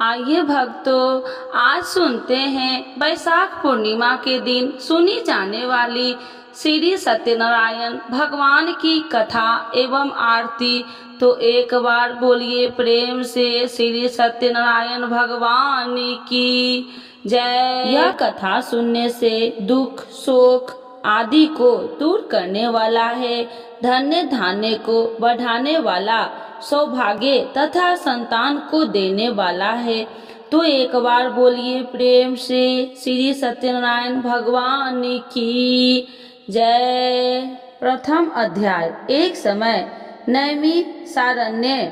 आइए भक्तों, आज सुनते हैं वैशाख पूर्णिमा के दिन सुनी जाने वाली श्री सत्यनारायण भगवान की कथा एवं आरती। तो एक बार बोलिए प्रेम से श्री सत्यनारायण भगवान की जय। यह कथा सुनने से दुख शोक आदि को दूर करने वाला है, धन्य धान्य को बढ़ाने वाला, सौभाग्य तथा संतान को देने वाला है। तो एक बार बोलिए प्रेम से श्री सत्यनारायण भगवान की जय। प्रथम अध्याय। एक समय नैमी सारण्य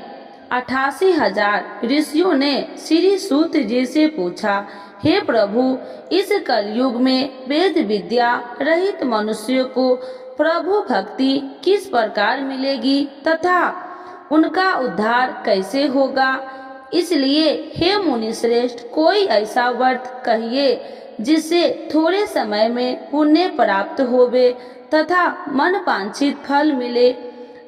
88,000 ऋषियों ने श्री सूत जी से पूछा, हे प्रभु, इस कलयुग में वेद विद्या रहित मनुष्य को प्रभु भक्ति किस प्रकार मिलेगी तथा उनका उद्धार कैसे होगा। इसलिए हे मुनि श्रेष्ठ, कोई ऐसा व्रत कहिए जिससे थोड़े समय में पुण्य प्राप्त होवे तथा मन वांछित फल मिले।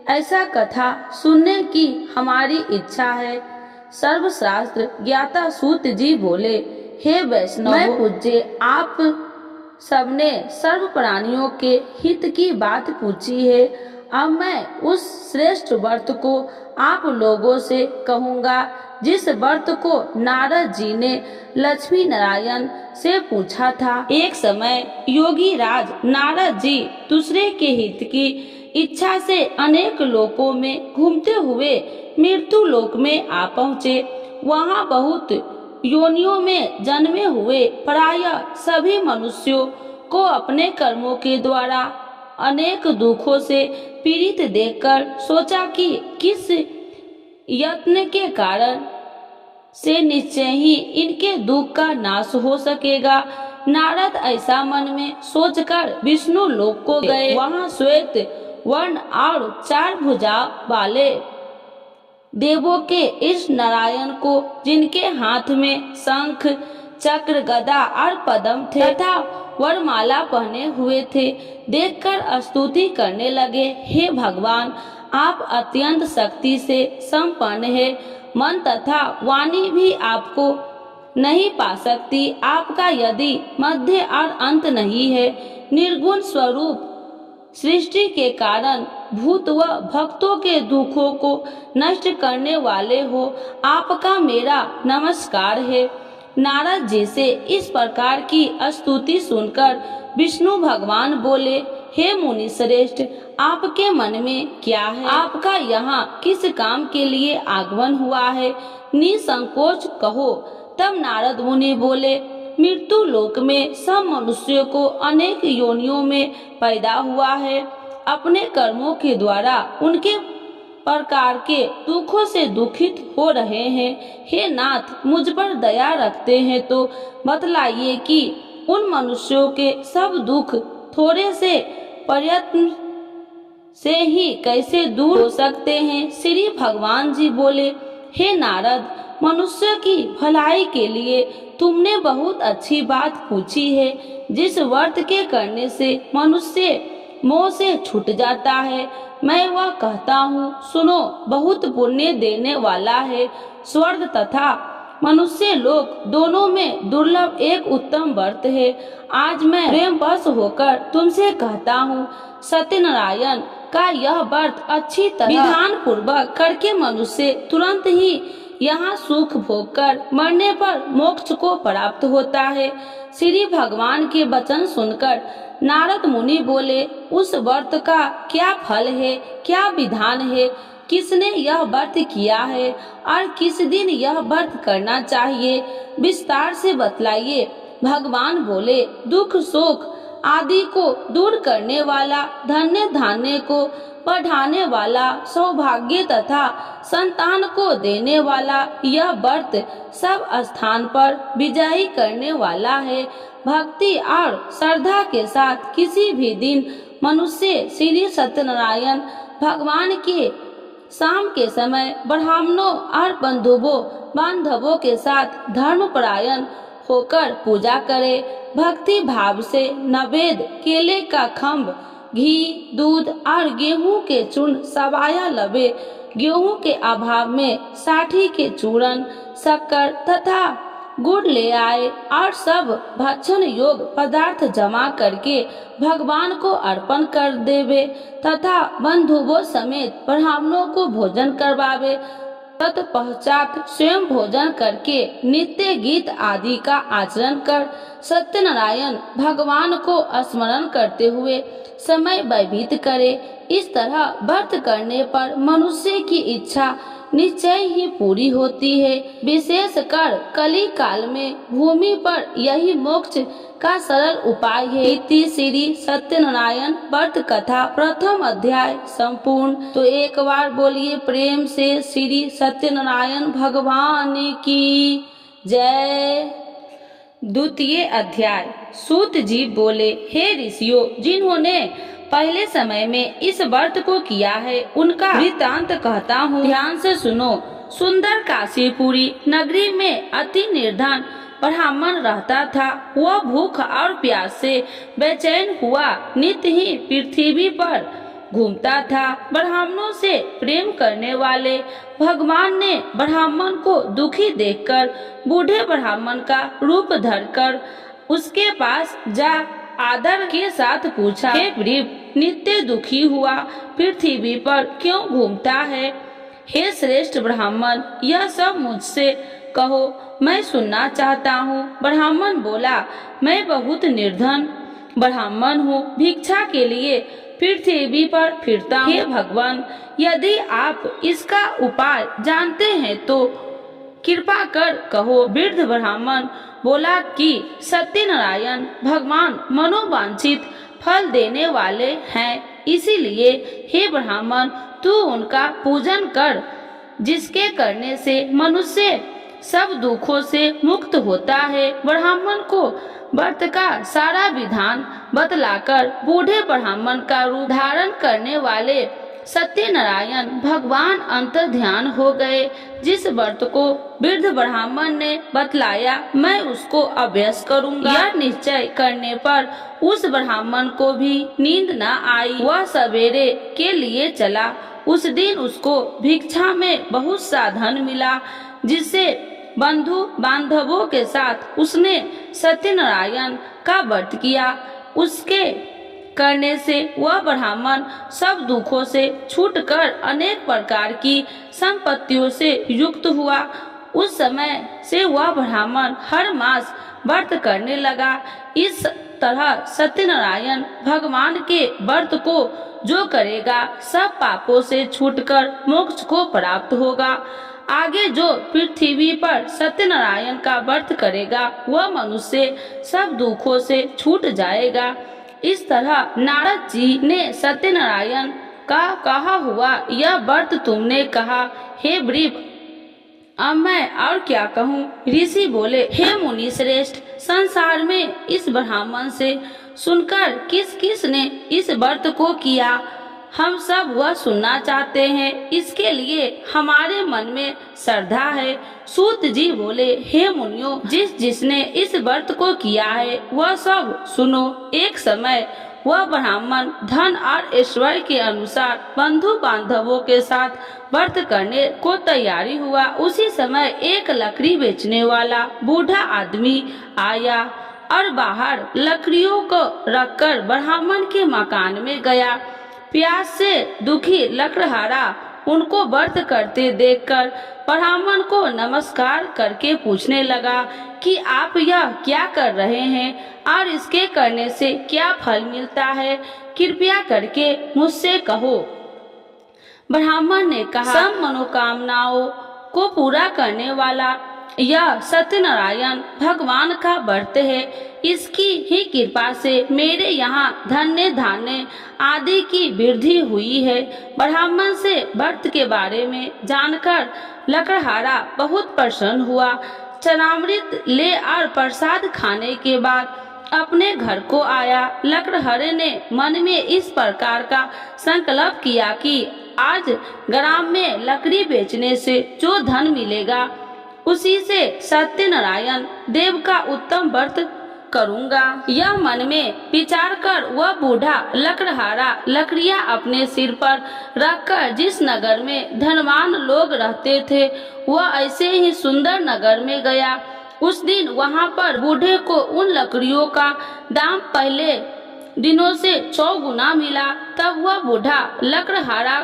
ऐसा कथा सुनने की हमारी इच्छा है। सर्वशास्त्र ज्ञाता सूत जी बोले, हे वैष्णव, मैं पूज्य आप सबने सर्व प्राणियों के हित की बात पूछी है। अब मैं उस श्रेष्ठ व्रत को आप लोगों से कहूँगा जिस व्रत को नारद जी ने लक्ष्मी नारायण से पूछा था। एक समय योगी राज नारद जी दूसरे के हित की इच्छा से अनेक लोकों में घूमते हुए मृत्यु लोक में आ पहुँचे। वहाँ बहुत योनियों में जन्मे हुए प्रायः सभी मनुष्यों को अपने कर्मों के द्वारा अनेक दुखों से पीड़ित देखकर सोचा कि किस यत्न के कारण से निश्चय ही इनके दुख का नाश हो सकेगा। नारद ऐसा मन में सोचकर विष्णु लोक को गए। वहाँ श्वेत वर्ण और 4 भुजा वाले देवों के इस नारायण को, जिनके हाथ में शंख चक्र गदा और पद्म थे तथा वरमाला पहने हुए थे, देखकर स्तुति करने लगे। हे भगवान, आप अत्यंत शक्ति से संपन्न है, मन तथा वाणी भी आपको नहीं पा सकती। आपका यदि मध्य और अंत नहीं है, निर्गुण स्वरूप सृष्टि के कारण भूत व भक्तों के दुखों को नष्ट करने वाले हो, आपका मेरा नमस्कार है। नारद जी से इस प्रकार की स्तुति सुनकर विष्णु भगवान बोले, हे मुनि श्रेष्ठ, आपके मन में क्या है? आपका यहाँ किस काम के लिए आगमन हुआ है? निसंकोच कहो। तब नारद मुनि बोले, मृत्यु लोक में सब मनुष्यों को अनेक योनियों में पैदा हुआ है। अपने कर्मों के द्वारा उनके प्रकार के दुखों से दुखित हो रहे हैं। हे नाथ, मुझ पर दया रखते हैं तो बतलाइए कि उन मनुष्यों के सब दुख थोड़े से प्रयत्न से ही कैसे दूर हो सकते हैं। श्री भगवान जी बोले, हे नारद, मनुष्य की भलाई के लिए तुमने बहुत अच्छी बात पूछी है। जिस व्रत के करने से मनुष्य मोह से छूट जाता है, मैं वह कहता हूँ, सुनो। बहुत पुण्य देने वाला है। स्वर्ग तथा मनुष्य लोक दोनों में दुर्लभ एक उत्तम व्रत है। आज मैं प्रेम वश होकर तुमसे कहता हूँ, सत्यनारायण का यह व्रत अच्छी तरह विधान पूर्वक करके मनुष्य तुरंत ही यहाँ सुख भोग कर मरने पर मोक्ष को प्राप्त होता है। श्री भगवान के वचन सुनकर नारद मुनि बोले, उस व्रत का क्या फल है, क्या विधान है, किसने यह व्रत किया है और किस दिन यह व्रत करना चाहिए, विस्तार से बतलाइए। भगवान बोले, दुख शोक आदि को दूर करने वाला, धन्य धान्य को बढ़ाने वाला, सौभाग्य तथा संतान को देने वाला यह व्रत सब स्थान पर विजयी करने वाला है। भक्ति और श्रद्धा के साथ किसी भी दिन मनुष्य श्री सत्यनारायण भगवान के शाम के समय ब्राह्मणों और बांधवों के साथ धर्मपरायण होकर पूजा करे। भक्ति भाव से नवेद, केले का खम्भ, घी, दूध और गेहूं के चूर्ण सवाया लबे गेहूं के अभाव में साठी के चूर्ण, शक्कर तथा गुड़ ले आए और सब भक्षण योग पदार्थ जमा करके भगवान को अर्पण कर देवे तथा बंधुओं समेत ब्राह्मणों को भोजन करवावे। तत्पश्चात स्वयं भोजन करके नित्य गीत आदि का आचरण कर सत्यनारायण भगवान को स्मरण करते हुए समय व्यतीत करे। इस तरह व्रत करने पर मनुष्य की इच्छा निश्चय ही पूरी होती है। विशेषकर कली काल में भूमि पर यही मोक्ष का सरल उपाय है। इति श्री सत्यनारायण व्रत कथा प्रथम अध्याय संपूर्ण। तो एक बार बोलिए प्रेम से श्री सत्यनारायण भगवान की जय। द्वितीय अध्याय। सूत जी बोले, हे ऋषियों, जिन्होंने पहले समय में इस व्रत को किया है उनका वृत्तांत कहता हूँ, ध्यान से सुनो। सुंदर काशीपुरी नगरी में अति निर्धन ब्राह्मण रहता था। वह भूख और प्यास से बेचैन हुआ नित्य ही पृथ्वी पर घूमता था। ब्राह्मणों से प्रेम करने वाले भगवान ने ब्राह्मण को दुखी देखकर बूढ़े ब्राह्मण का रूप धरकर उसके पास जा आदर के साथ पूछा, हे गरीब, नित्य दुखी हुआ पृथ्वी पर क्यों घूमता है? हे श्रेष्ठ ब्राह्मण, यह सब मुझसे कहो, मैं सुनना चाहता हूँ। ब्राह्मण बोला, मैं बहुत निर्धन ब्राह्मण हूँ, भिक्षा के लिए पृथ्वी पर फिरता हूँ। हे भगवान, यदि आप इसका उपाय जानते हैं तो कृपा कर कहो। वृद्ध ब्राह्मण बोला कि सत्यनारायण भगवान मनोवांछित फल देने वाले हैं, इसीलिए हे ब्राह्मण, तू उनका पूजन कर, जिसके करने से मनुष्य सब दुखों से मुक्त होता है। ब्राह्मण को व्रत का सारा विधान बतलाकर बूढ़े ब्राह्मण का रूप धारण करने वाले सत्यनारायण भगवान अंतर ध्यान हो गए। जिस व्रत को वृद्ध ब्राह्मण ने बतलाया, मैं उसको अभ्यास करूंगा। यह निश्चय करने पर उस ब्राह्मण को भी नींद न आई। वह सवेरे के लिए चला। उस दिन उसको भिक्षा में बहुत सा धन मिला, जिससे बंधु बांधवों के साथ उसने सत्यनारायण का व्रत किया। उसके करने से वह ब्राह्मण सब दुखों से छूटकर अनेक प्रकार की संपत्तियों से युक्त हुआ। उस समय से वह ब्राह्मण हर मास व्रत करने लगा। इस तरह सत्यनारायण भगवान के व्रत को जो करेगा सब पापों से छूटकर मोक्ष को प्राप्त होगा। आगे जो पृथ्वी पर सत्यनारायण का व्रत करेगा वह मनुष्य सब दुखों से छूट जाएगा। इस तरह नारद जी ने सत्यनारायण का कहा हुआ यह व्रत तुमने कहा, हे वृप, अब मैं और क्या कहूँ? ऋषि बोले, हे मुनि श्रेष्ठ, संसार में इस ब्राह्मण से सुनकर किस किस ने इस व्रत को किया, हम सब वह सुनना चाहते हैं। इसके लिए हमारे मन में श्रद्धा है। सूत जी बोले, हे मुनियों, जिसने इस व्रत को किया है वह सब सुनो। एक समय वह ब्राह्मण धन और ऐश्वर्य के अनुसार बंधु बांधवों के साथ व्रत करने को तैयारी हुआ। उसी समय एक लकड़ी बेचने वाला बूढ़ा आदमी आया और बाहर लकड़ियों को रखकर ब्राह्मण के मकान में गया। प्यास से दुखी लकड़हारा उनको व्रत करते देखकर ब्राह्मण को नमस्कार करके पूछने लगा कि आप यह क्या कर रहे हैं और इसके करने से क्या फल मिलता है, कृपया करके मुझसे कहो। ब्राह्मण ने कहा, सब मनोकामनाओं को पूरा करने वाला यह सत्यनारायण भगवान का व्रत है। इसकी ही कृपा से मेरे यहाँ धन्य धान्य आदि की वृद्धि हुई है। ब्राह्मण से व्रत के बारे में जानकर लकड़हारा बहुत प्रसन्न हुआ। चरणामृत ले और प्रसाद खाने के बाद अपने घर को आया। लकड़हारे ने मन में इस प्रकार का संकल्प किया कि आज ग्राम में लकड़ी बेचने से जो धन मिलेगा उसी से सत्यनारायण देव का उत्तम व्रत करूँगा। यह मन में विचार कर वह बूढ़ा लकड़हारा लकड़ियाँ अपने सिर पर रखकर जिस नगर में धनवान लोग रहते थे वह ऐसे ही सुंदर नगर में गया। उस दिन वहाँ पर बूढ़े को उन लकड़ियों का दाम पहले दिनों से 100 गुना मिला। तब वह बूढ़ा लकड़हारा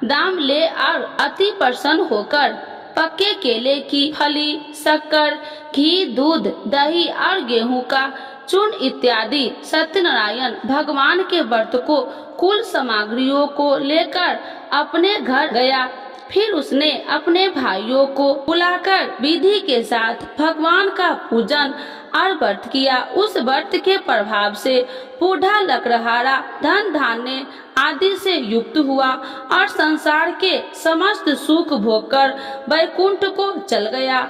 दाम ले और अति प्रसन्न होकर पक्के केले की फली, शक्कर, घी, दूध, दही और गेहूं का चूर्ण इत्यादि सत्यनारायण भगवान के व्रत को कुल सामग्रियों को लेकर अपने घर गया। फिर उसने अपने भाइयों को बुलाकर विधि के साथ भगवान का पूजन और व्रत किया। उस व्रत के प्रभाव से बूढ़ा लकड़हारा धन धान्य आदि से युक्त हुआ और संसार के समस्त सुख भोगकर वैकुंठ को चल गया।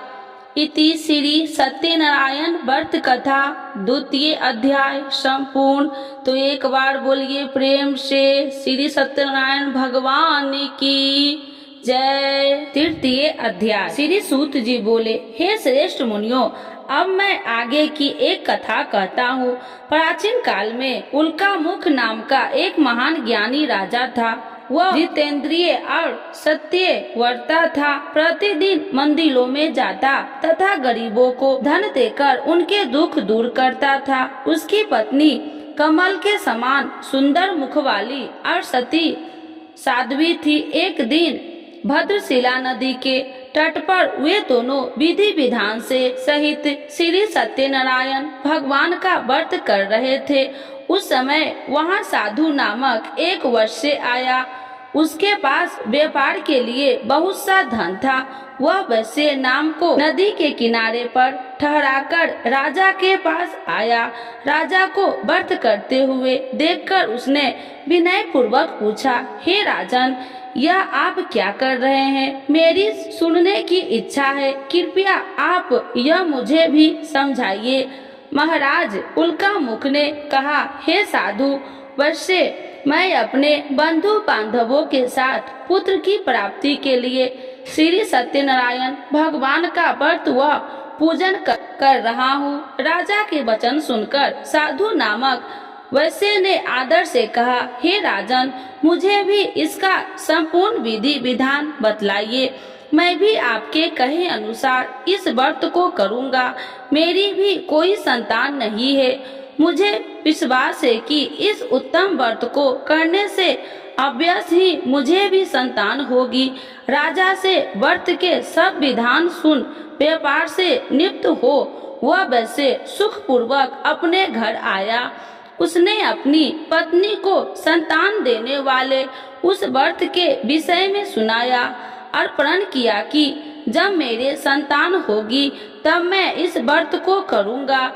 इति श्री सत्यनारायण व्रत कथा 2य अध्याय संपूर्ण। तो एक बार बोलिए प्रेम से श्री सत्यनारायण भगवान की जय। 3य अध्याय। श्री सूत जी बोले, हे श्रेष्ठ मुनियों, अब मैं आगे की एक कथा कहता हूँ। प्राचीन काल में उल्का मुख नाम का एक महान ज्ञानी राजा था। वह जितेंद्रिय और सत्यव्रता था। प्रतिदिन मंदिरों में जाता तथा गरीबों को धन देकर उनके दुख दूर करता था। उसकी पत्नी कमल के समान सुंदर मुख वाली और सती साध्वी थी। एक दिन भद्रशिला नदी के तट पर वे दोनों विधि विधान से सहित श्री सत्यनारायण भगवान का व्रत कर रहे थे। उस समय वहाँ साधु नामक एक वैश्य आया। उसके पास व्यापार के लिए बहुत सा धन था। वह वैश्य नाम को नदी के किनारे पर ठहराकर राजा के पास आया। राजा को व्रत करते हुए देखकर उसने विनय पूर्वक पूछा, हे राजन, यह आप क्या कर रहे हैं? मेरी सुनने की इच्छा है, कृपया आप यह मुझे भी समझाइए। महाराज उल्का मुख ने कहा, हे साधु वैश्य, मैं अपने बंधु बांधवों के साथ पुत्र की प्राप्ति के लिए श्री सत्यनारायण भगवान का व्रत व पूजन कर रहा हूँ। राजा के वचन सुनकर साधु नामक वैश्य ने आदर से कहा, हे राजन, मुझे भी इसका संपूर्ण विधि विधान बतलाइए। मैं भी आपके कहे अनुसार इस व्रत को करूँगा। मेरी भी कोई संतान नहीं है। मुझे विश्वास है कि इस उत्तम व्रत को करने से अवश्य ही मुझे भी संतान होगी। राजा से व्रत के सब विधान सुन व्यापार से निवृत्त हो वह वैसे सुख पूर्वक अपने घर आया। उसने अपनी पत्नी को संतान देने वाले उस व्रत के विषय में सुनाया और प्रण किया कि जब मेरे संतान होगी तब मैं इस व्रत को करूँगा।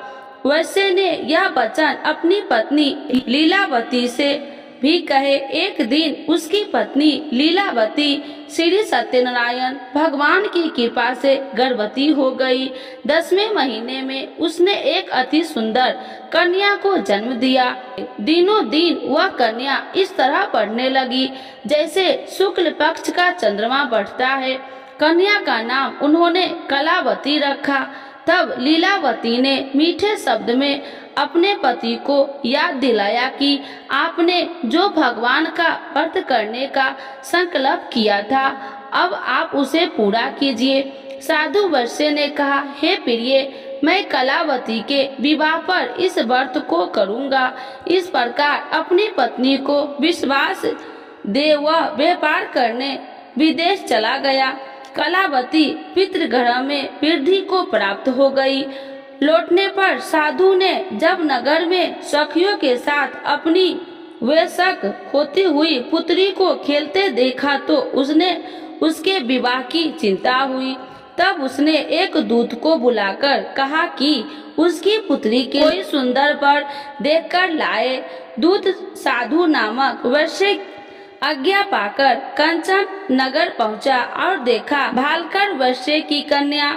वैश्य ने यह वचन अपनी पत्नी लीलावती से भी कहे। एक दिन उसकी पत्नी लीलावती श्री सत्यनारायण भगवान की कृपा से गर्भवती हो गई। 10वें महीने में उसने एक अति सुंदर कन्या को जन्म दिया। दिनों दिन वह कन्या इस तरह बढ़ने लगी जैसे शुक्ल पक्ष का चंद्रमा बढ़ता है। कन्या का नाम उन्होंने कलावती रखा। तब लीलावती ने मीठे शब्द में अपने पति को याद दिलाया कि आपने जो भगवान का व्रत करने का संकल्प किया था अब आप उसे पूरा कीजिए। साधु वैश्य ने कहा, हे प्रिय, मैं कलावती के विवाह पर इस व्रत को करूँगा। इस प्रकार अपनी पत्नी को विश्वास दे वह व्यापार करने विदेश चला गया। कलावती पितृगृह में वृद्धि को प्राप्त हो गई। लौटने पर साधु ने जब नगर में सखियों के साथ अपनी वयस्क होती हुई पुत्री को खेलते देखा तो उसने उसके विवाह की चिंता हुई। तब उसने एक दूत को बुलाकर कहा कि उसकी पुत्री के कोई सुंदर वर देखकर लाए। दूत साधु नामक वैश्य आज्ञा पाकर कंचन नगर पहुंचा और देखा भालकर वैश्य की कन्या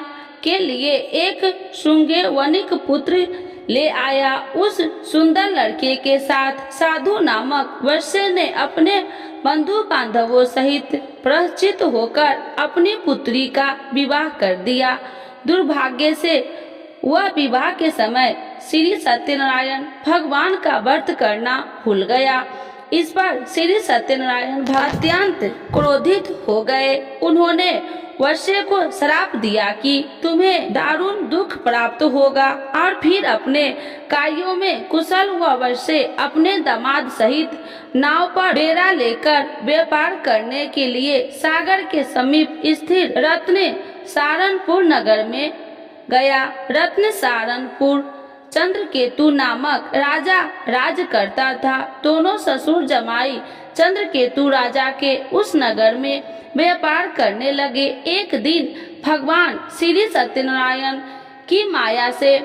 के लिए एक श्रृंगे वनिक पुत्र ले आया। उस सुंदर लड़के के साथ साधु नामक वैश्य ने अपने बंधु बांधवों सहित प्रचित होकर अपनी पुत्री का विवाह कर दिया। दुर्भाग्य से वह विवाह के समय श्री सत्यनारायण भगवान का व्रत करना भूल गया। इस पर श्री सत्यनारायण अत्यंत क्रोधित हो गए। उन्होंने वैश्य को श्राप दिया कि तुम्हें दारुण दुख प्राप्त होगा, और फिर अपने कार्यों में कुशल हुआ वैश्य अपने दामाद सहित नाव पर बेड़ा लेकर व्यापार करने के लिए सागर के समीप स्थित रत्न सारनपुर नगर में गया। रत्न सारनपुर चंद्रकेतु नामक राजा राज करता था। दोनों ससुर जमाई चंद्रकेतु राजा के उस नगर में व्यापार करने लगे। एक दिन भगवान श्री सत्यनारायण की माया से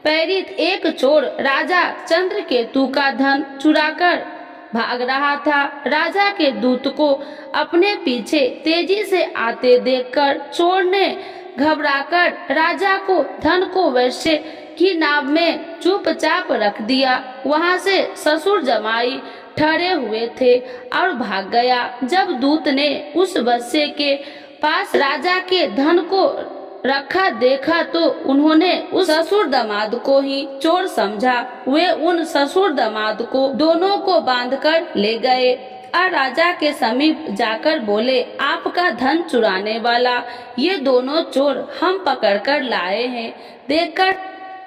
प्रेरित एक चोर राजा चंद्रकेतु का धन चुराकर भाग रहा था। राजा के दूत को अपने पीछे तेजी से आते देखकर चोर ने घबराकर राजा को धन को वैश्य की नाव में चुपचाप रख दिया। वहां से ससुर जमाई ठहरे हुए थे और भाग गया। जब दूत ने उस वैश्य के पास राजा के धन को रखा देखा तो उन्होंने उस ससुर दामाद को ही चोर समझा। वे उन ससुर दामाद को दोनों को बांधकर ले गए और राजा के समीप जाकर बोले, आपका धन चुराने वाला ये दोनों चोर हम पकड़कर लाए हैं, देखकर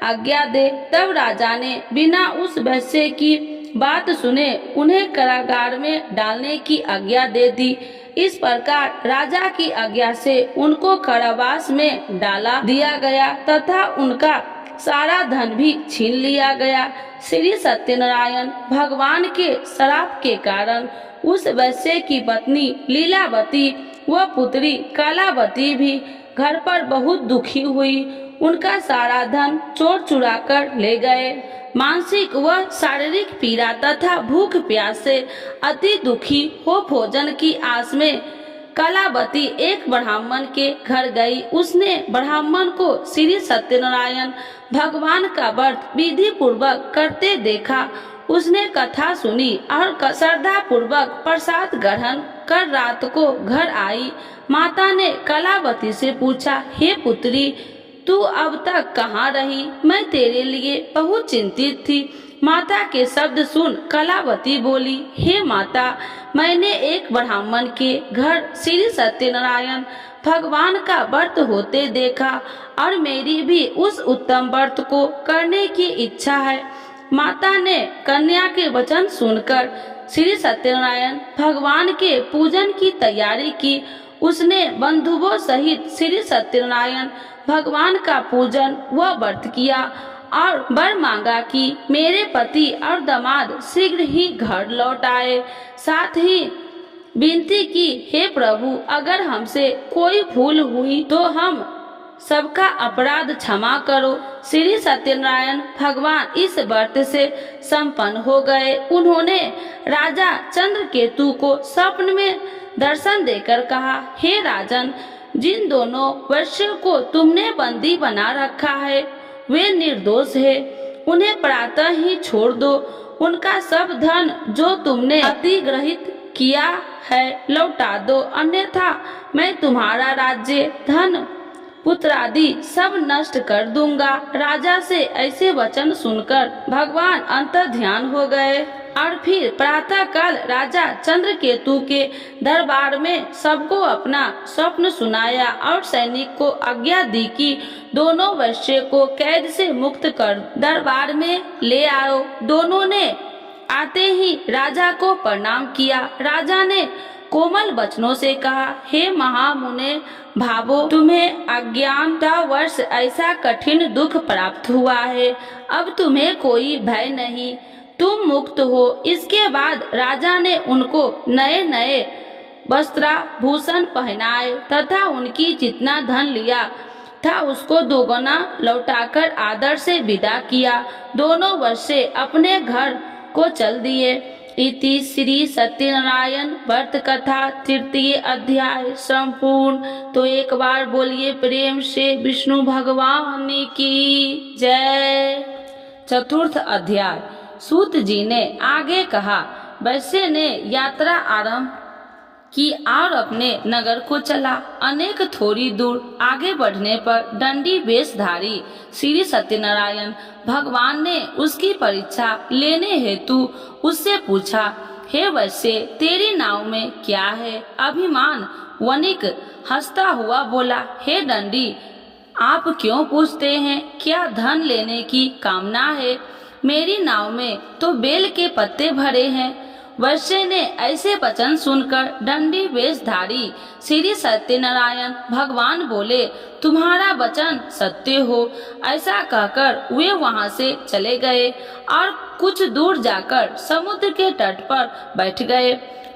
आज्ञा दे। तब राजा ने बिना उस वैश्य की बात सुने उन्हें कारागार में डालने की आज्ञा दे दी। इस प्रकार राजा की आज्ञा से उनको कारावास में डाला दिया गया तथा उनका सारा धन भी छीन लिया गया। श्री सत्यनारायण भगवान के श्राप के कारण उस वैश्य की पत्नी लीलावती व पुत्री कलावती भी घर पर बहुत दुखी हुई। उनका सारा धन चोर चुरा कर ले गए। मानसिक व शारीरिक पीड़ा तथा भूख प्यास से अति दुखी हो भोजन की आस में कलावती एक ब्राह्मण के घर गई। उसने ब्राह्मण को श्री सत्यनारायण भगवान का व्रत विधि पूर्वक करते देखा। उसने कथा सुनी और श्रद्धा पूर्वक प्रसाद ग्रहण कर रात को घर आई। माता ने कलावती से पूछा, हे पुत्री, तू अब तक कहाँ रही? मैं तेरे लिए बहुत चिंतित थी। माता के शब्द सुन कलावती बोली, हे माता, मैंने एक ब्राह्मण के घर श्री सत्यनारायण भगवान का व्रत होते देखा और मेरी भी उस उत्तम व्रत को करने की इच्छा है। माता ने कन्या के वचन सुनकर श्री सत्यनारायण भगवान के पूजन की तैयारी की। उसने बंधुओं सहित श्री सत्यनारायण भगवान का पूजन व व्रत किया और वर मांगा कि मेरे पति और दामाद शीघ्र ही घर लौट आए। साथ ही विनती की, हे प्रभु, अगर हमसे कोई भूल हुई तो हम सबका अपराध क्षमा करो। श्री सत्यनारायण भगवान इस व्रत से संपन्न हो गए। उन्होंने राजा चंद्रकेतु को स्वप्न में दर्शन देकर कहा, हे राजन, जिन दोनों वैश्यों को तुमने बंदी बना रखा है वे निर्दोष है, उन्हें प्रातः ही छोड़ दो। उनका सब धन जो तुमने अधिग्रहित किया है लौटा दो, अन्यथा मैं तुम्हारा राज्य, धन, पुत्र आदि सब नष्ट कर दूंगा। राजा से ऐसे वचन सुनकर भगवान अंतर्ध्यान हो गए और फिर प्रातः काल राजा चंद्रकेतु के दरबार में सबको अपना स्वप्न सुनाया और सैनिक को आज्ञा दी कि दोनों वैश्य को कैद से मुक्त कर दरबार में ले आओ। दोनों ने आते ही राजा को प्रणाम किया। राजा ने कोमल वचनों से कहा, हे महामुने भावो, तुम्हें अज्ञानतावश ऐसा कठिन दुख प्राप्त हुआ है। अब तुम्हें कोई भय नहीं, तुम मुक्त हो। इसके बाद राजा ने उनको नए नए वस्त्राभूषण पहनाए तथा उनकी जितना धन लिया था उसको दोगुना लौटाकर आदर से विदा किया। दोनों वैश्य अपने घर को चल दिए। इति श्री सत्यनारायण व्रत कथा तृतीय अध्याय संपूर्ण। तो एक बार बोलिए प्रेम से विष्णु भगवान की जय। चतुर्थ अध्याय। सूत जी ने आगे कहा, वैश्य ने यात्रा आरंभ कि और अपने नगर को चला। अनेक थोड़ी दूर आगे बढ़ने पर दंडी वेशधारी श्री सत्यनारायण भगवान ने उसकी परीक्षा लेने हेतु उससे पूछा, हे वैश्य, तेरी नाव में क्या है? अभिमान वणिक हंसता हुआ बोला, हे दंडी, आप क्यों पूछते हैं? क्या धन लेने की कामना है? मेरी नाव में तो बेल के पत्ते भरे हैं। वैश्य ने ऐसे वचन सुनकर दंडी वेशधारी श्री सत्यनारायण भगवान बोले, तुम्हारा वचन सत्य हो। ऐसा कहकर वे वहां से चले गए और कुछ दूर जाकर समुद्र के तट पर बैठ गए।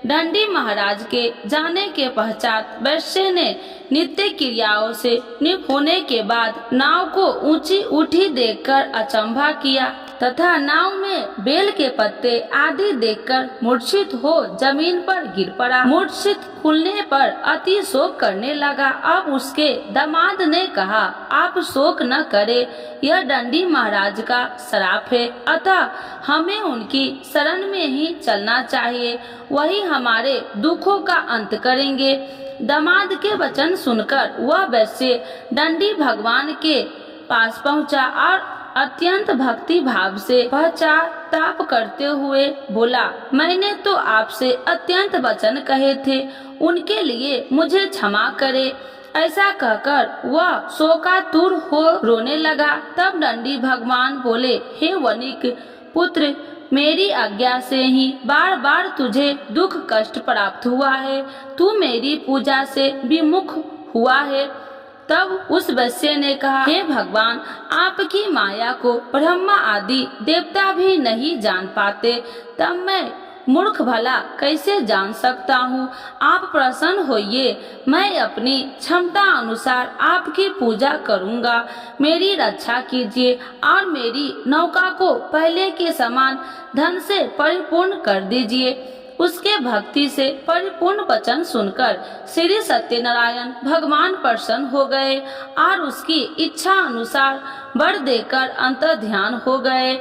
दंडी महाराज के जाने के पश्चात वैश्य ने नित्य क्रियाओं से निपुण होने के बाद नाव को ऊंची उठी देखकर अचंभा किया तथा नाव में बेल के पत्ते आदि देखकर मूर्छित हो जमीन पर गिर पड़ा। मूर्छित खुलने पर अति शोक करने लगा। अब उसके दामाद ने कहा, आप शोक न करे, यह दंडी महाराज का श्राप है, अतः हमें उनकी शरण में ही चलना चाहिए, वही हमारे दुखों का अंत करेंगे। दामाद के वचन सुनकर वह वैश्य दंडी भगवान के पास पहुंचा और अत्यंत भक्ति भाव से पश्चाताप करते हुए बोला, मैंने तो आपसे अत्यंत वचन कहे थे, उनके लिए मुझे क्षमा करे। ऐसा कहकर वह शोकातुर हो रोने लगा। तब दंडी भगवान बोले, हे वणिक पुत्र, मेरी आज्ञा से ही बार बार तुझे दुख कष्ट प्राप्त हुआ है, तू मेरी पूजा से विमुख हुआ है। तब उस वैश्य ने कहा, हे भगवान, आपकी माया को ब्रह्मा आदि देवता भी नहीं जान पाते, तब मैं मूर्ख भला कैसे जान सकता हूँ? आप प्रसन्न होइए, मैं अपनी क्षमता अनुसार आपकी पूजा करूँगा। मेरी रक्षा कीजिए और मेरी नौका को पहले के समान धन से परिपूर्ण कर दीजिए। उसके भक्ति से परिपूर्ण वचन सुनकर श्री सत्यनारायण भगवान प्रसन्न हो गए और उसकी इच्छा अनुसार वर देकर अंतर ध्यान हो गए।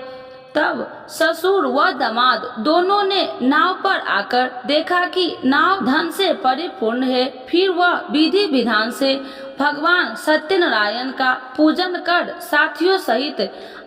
तब ससुर व दामाद दोनों ने नाव पर आकर देखा कि नाव धन से परिपूर्ण है। फिर वह विधि विधान से भगवान सत्यनारायण का पूजन कर साथियों सहित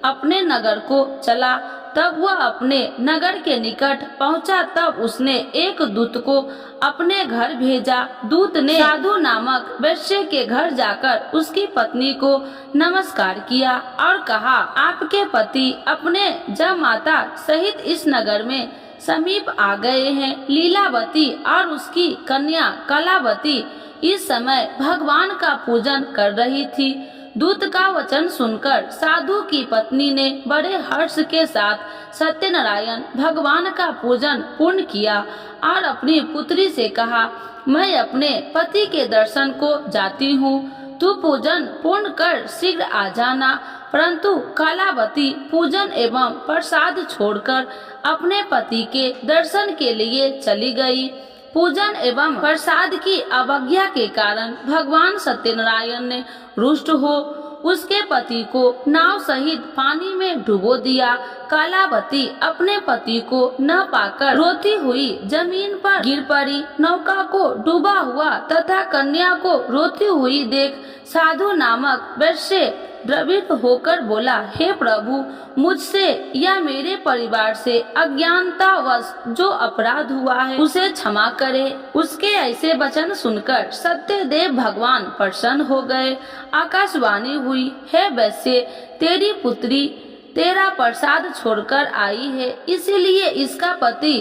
अपने नगर को चला। तब वह अपने नगर के निकट पहुंचा। तब उसने एक दूत को अपने घर भेजा। दूत ने साधु नामक वैश्य के घर जाकर उसकी पत्नी को नमस्कार किया और कहा, आपके पति अपने जमाता सहित इस नगर में समीप आ गए हैं। लीलावती और उसकी कन्या कलावती इस समय भगवान का पूजन कर रही थी। दूत का वचन सुनकर साधु की पत्नी ने बड़े हर्ष के साथ सत्यनारायण भगवान का पूजन पूर्ण किया और अपनी पुत्री से कहा, मैं अपने पति के दर्शन को जाती हूँ, तू पूजन पूर्ण कर शीघ्र आ जाना। परंतु कलावती पूजन एवं प्रसाद छोड़कर अपने पति के दर्शन के लिए चली गई। पूजन एवं प्रसाद की अवज्ञा के कारण भगवान सत्यनारायण ने रुष्ट हो उसके पति को नाव सहित पानी में डुबो दिया। कलावती अपने पति को न पाकर रोती हुई जमीन पर गिर पड़ी। नौका को डूबा हुआ तथा कन्या को रोती हुई देख साधु नामक वैश्य द्रवित होकर बोला, हे प्रभु, मुझसे या मेरे परिवार से अज्ञानतावश जो अपराध हुआ है उसे क्षमा करे। उसके ऐसे वचन सुनकर सत्यदेव भगवान प्रसन्न हो गए। आकाशवाणी हुई, हे वैश्य, तेरी पुत्री तेरा प्रसाद छोड़कर आई है, इसीलिए इसका पति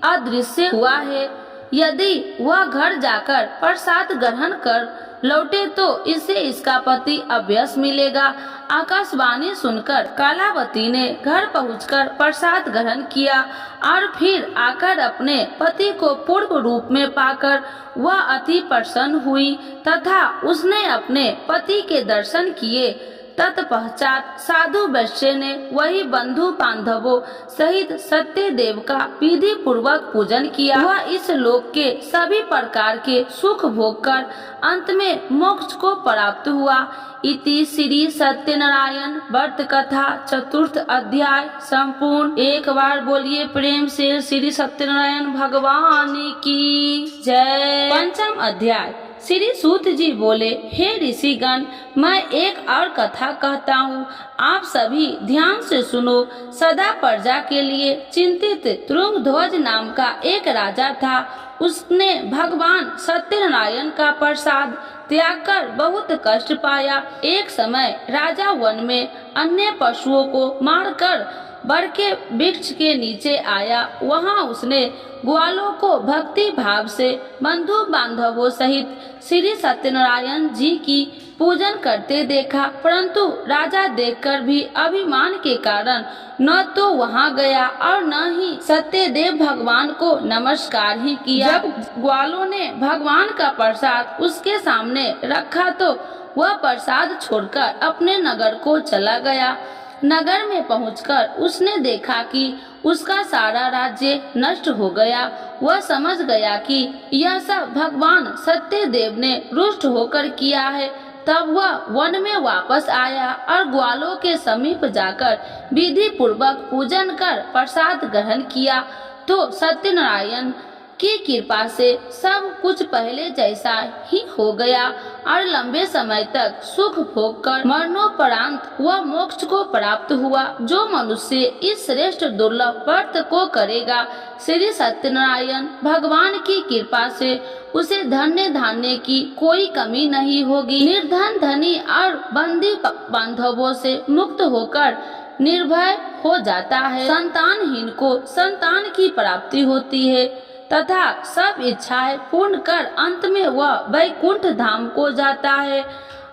अदृश्य हुआ है। यदि वह घर जाकर प्रसाद ग्रहण कर लौटे तो इसे इसका पति अवश्य मिलेगा। आकाशवाणी सुनकर कलावती ने घर पहुंचकर प्रसाद ग्रहण किया और फिर आकर अपने पति को पूर्व रूप में पाकर वह अति प्रसन्न हुई तथा उसने अपने पति के दर्शन किए। तत्पश्चात साधु वैश्य ने वही बंधु बांधवों सहित सत्यदेव का विधि पूर्वक पूजन किया। वह इस लोक के सभी प्रकार के सुख भोग कर अंत में मोक्ष को प्राप्त हुआ। इति श्री सत्यनारायण व्रत कथा चतुर्थ अध्याय संपूर्ण। एक बार बोलिए प्रेम से श्री सत्यनारायण भगवान की जय। पंचम अध्याय। श्री सूत जी बोले, हे ऋषिगण, मैं एक और कथा कहता हूँ, आप सभी ध्यान से सुनो। सदा प्रजा के लिए चिंतित तुंगध्वज नाम का एक राजा था। उसने भगवान सत्यनारायण का प्रसाद त्याग कर बहुत कष्ट पाया। एक समय राजा वन में अन्य पशुओं को मारकर बर के वृक्ष के नीचे आया। वहां उसने ग्वालों को भक्ति भाव से बंधु बांधवों सहित श्री सत्यनारायण जी की पूजन करते देखा, परंतु राजा देखकर भी अभिमान के कारण न तो वहां गया और न ही सत्यदेव भगवान को नमस्कार ही किया। जब ग्वालों ने भगवान का प्रसाद उसके सामने रखा तो वह प्रसाद छोड़कर अपने नगर को चला गया। नगर में पहुंचकर उसने देखा कि उसका सारा राज्य नष्ट हो गया। वह समझ गया कि यह सब भगवान सत्यदेव ने रुष्ट होकर किया है। तब वह वन में वापस आया और ग्वालों के समीप जाकर विधि पूर्वक पूजन कर प्रसाद ग्रहण किया तो सत्यनारायण की कृपा से सब कुछ पहले जैसा ही हो गया और लंबे समय तक सुख भोग कर मरणोपरांत वह मोक्ष को प्राप्त हुआ। जो मनुष्य इस श्रेष्ठ दुर्लभ व्रत को करेगा, श्री सत्यनारायण भगवान की कृपा से उसे धन्य धान्य की कोई कमी नहीं होगी। निर्धन धनी और बंदी बांधवों से मुक्त होकर निर्भय हो जाता है। संतानहीन को संतान की प्राप्ति होती है तथा सब इच्छाएं पूर्ण कर अंत में वह वैकुंठ धाम को जाता है।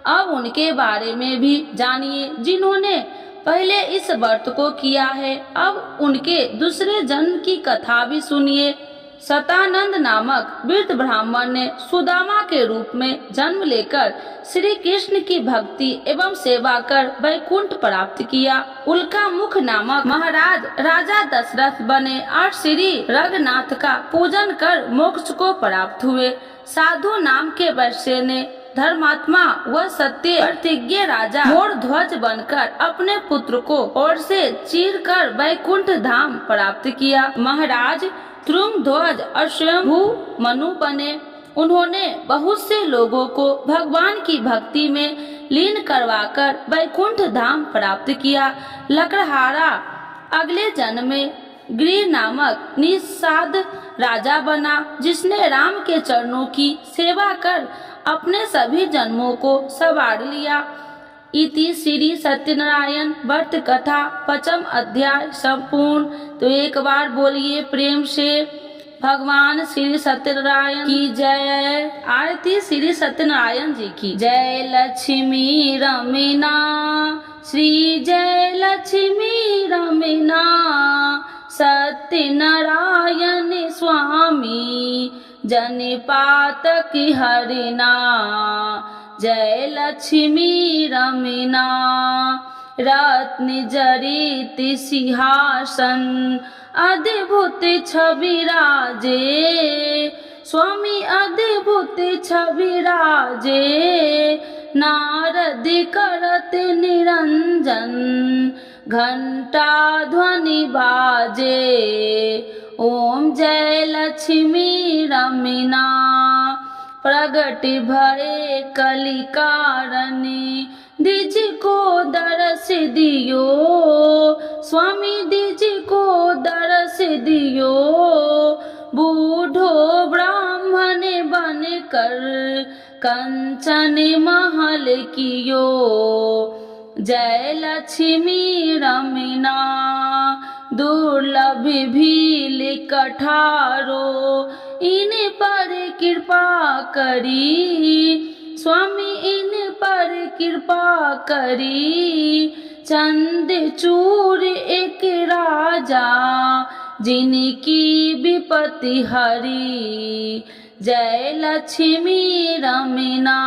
अब उनके बारे में भी जानिए जिन्होंने पहले इस व्रत को किया है। अब उनके दूसरे जन्म की कथा भी सुनिए। सतानंद नामक वृद्ध ब्राह्मण ने सुदामा के रूप में जन्म लेकर श्री कृष्ण की भक्ति एवं सेवा कर वैकुंठ प्राप्त किया। उल्का मुख नामक महाराज राजा दशरथ बने और श्री रघुनाथ का पूजन कर मोक्ष को प्राप्त हुए। साधु नाम के वैश्य ने धर्मात्मा व सत्य प्रतिज्ञ राजा मोरध्वज बनकर अपने पुत्र को ओर से चीर कर वैकुंठ धाम प्राप्त किया। महाराज तुंगध्वज और स्वयंभू मनु बने। उन्होंने बहुत से लोगों को भगवान की भक्ति में लीन करवाकर वैकुंठ धाम प्राप्त किया। लकड़हारा अगले जन्म में गृह नामक निषाद राजा बना, जिसने राम के चरणों की सेवा कर अपने सभी जन्मों को संवार लिया। इति श्री सत्यनारायण व्रत कथा पंचम अध्याय संपूर्ण। तो एक बार बोलिए प्रेम से भगवान श्री सत्यनारायण की जय। आरती श्री सत्यनारायण जी की जय। लक्ष्मी रमीना श्री जय लक्ष्मी रमीना सत्यनारायण स्वामी जनिपात की हरिना जय लक्ष्मी रमीना रत्न जरित सिंहासन अद्भुत छवि राजे स्वामी अद्भुत छवि राजे नारद करत निरंजन घंटा ध्वनि बाजे ओम जय लक्ष्मी रमीना प्रगट भरे कलिकारणी दिज को दरस दियो स्वामी दिज को दरस दियो बूढ़ो ब्राह्मण बन कर कंचन महल कियो जय लक्ष्मी रमीना दुर्लभ भील कठारो इन पर कृपा करी स्वामी इन पर कृपा करी चंद चूर एक राजा जिनकी विपत्ति हरी जय लक्ष्मी रमीना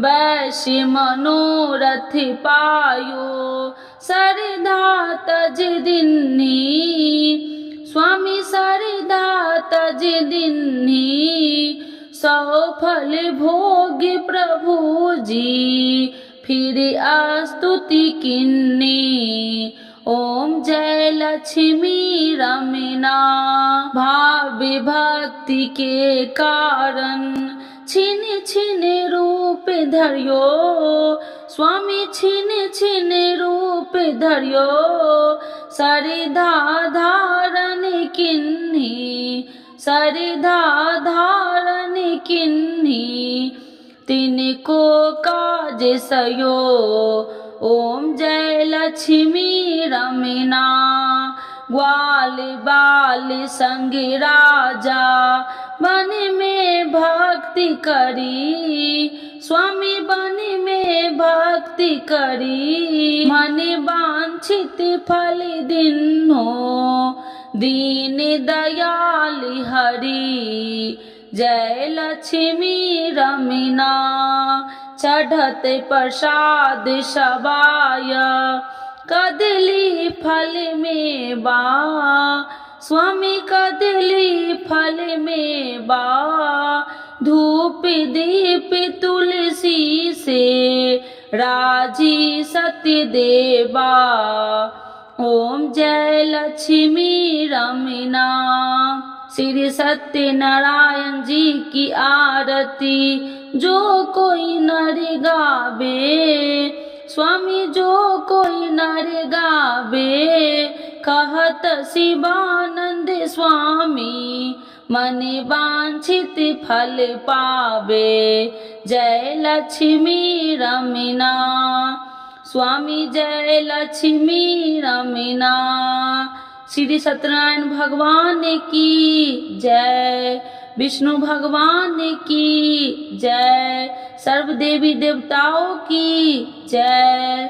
वैश्य मनोरथ पायो सरधा तज दिन्ही स्वामी सरधा तज दिन्ही सौ फल भोग प्रभु जी फिर स्तुति किन्नी ओम जय लक्ष्मी रमना भाव भक्ति के कारण छिन छिन रूप धरियो स्वामी छिन छिन रूप धरियो सरधा धारण किन्ही सरधा धारण किन्ही तिनको काज सयो ओम जय लक्ष्मी रमना ग्वाल बाल संग राजा वन में भक्ति करी स्वामी वन में भक्ति करी मन वांछित फल दिन्हो दीन दयाल हरि जय लक्ष्मी रमना चढ़त प्रसाद सबाय कदली फल में बा स्वामी कदली फल में बा धूप दीप तुलसी से राजी सत्य देवा ओम जय लक्ष्मी रमना। श्री सत्यनारायण जी की आरती जो कोई नर गावे स्वामी जो कोई नर गावे कहत शिवानंद स्वामी मन वांछित फल पावे जय लक्ष्मी रमना स्वामी जय लक्ष्मी रमना। श्री सत्यनारायण भगवान की जय विष्णु भगवान की जय सर्व देवी देवताओं की जय।